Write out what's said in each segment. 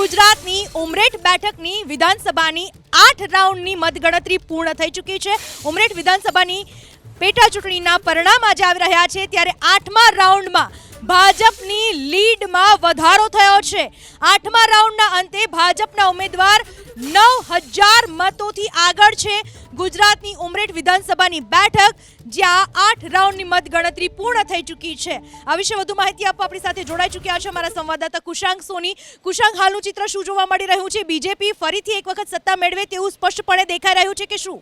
ગુજરાતની ઉમરેઠ બેઠકની વિધાનસભાની 8 રાઉન્ડની મતગણતરી પૂર્ણ થઈ ચૂકી છે। ઉમરેઠ વિધાનસભાની પેટા ચૂંટણીના પરિણામ આજે આવી રહ્યા છે, ત્યારે 8મા રાઉન્ડમાં ભાજપની લીડમાં વધારો થયો છે। 8મા રાઉન્ડના અંતે ભાજપના ઉમેદવાર 9000 મતોથી આગળ છે। ગુજરાતની ઉમરેઠ વિધાનસભાની બેઠક જ્યાં 8 રાઉન્ડની મતગણતરી પૂર્ણ થઈ ચૂકી છે। આ વિશે વધુ માહિતી આપવા આપણી સાથે જોડાઈ ચૂક્યા છે અમારા સંવાદદાતા કુશાંક સોની। કુશાંક, હાલનું ચિત્ર શું જોવા મળી રહ્યું છે? બીજેપી ફરીથી એક વખત સત્તા મેળવે તેવું સ્પષ્ટપણે દેખાઈ રહ્યું છે કે શું?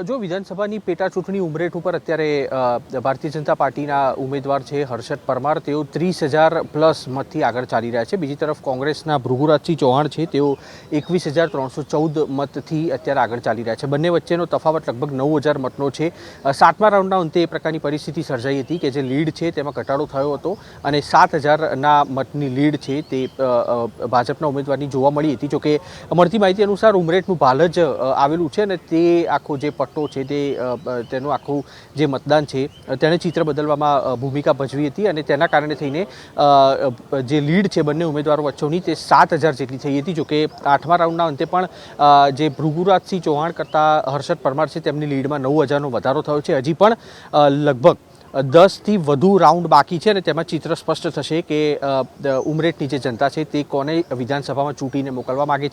જો વિધાનસભાની પેટા ચૂંટણી ઉમરેઠ ઉપર અત્યારે ભારતીય જનતા પાર્ટીના ઉમેદવાર છે હર્ષદ પરમાર, તેઓ 30,000+ મતથી આગળ ચાલી રહ્યા છે। બીજી તરફ કોંગ્રેસના ભૃગુરાજસિંહ ચૌહાણ છે, તેઓ 21,314 મતથી અત્યારે આગળ ચાલી રહ્યા છે। બંને વચ્ચેનો તફાવત લગભગ 9,000 મતનો છે। 7મા રાઉન્ડના અંતે એ પ્રકારની પરિસ્થિતિ સર્જાઈ હતી કે જે લીડ છે તેમાં ઘટાડો થયો હતો અને 7,000ના મતની લીડ છે તે ભાજપના ઉમેદવારની જોવા મળી હતી। જોકે મળતી માહિતી અનુસાર ઉમરેઠનું ભાલજ આવેલું છે અને તે આખો જે પટ્ટો છે તેનું આખું જે મતદાન છે તેણે ચિત્ર બદલવામાં ભૂમિકા ભજવી હતી અને તેના કારણે થઈને જે લીડ છે બંને ઉમેદવારો વચ્ચેની તે 7,000 જેટલી થઈ હતી। જોકે 8મા રાઉન્ડના અંતે પણ જે ભૃગુરાજસિંહ ચૌહાણ કરતાં હર્ષદ પરમાર છે તેમની લીડમાં 9,000નો વધારો થયો છે। હજી પણ લગભગ 10થી વધુ રાઉન્ડ બાકી છે અને તેમાં ચિત્ર સ્પષ્ટ થશે કે ઉમરેઠની જે જનતા છે તે કોને વિધાનસભામાં ચૂંટીને મોકલવા માગે છે।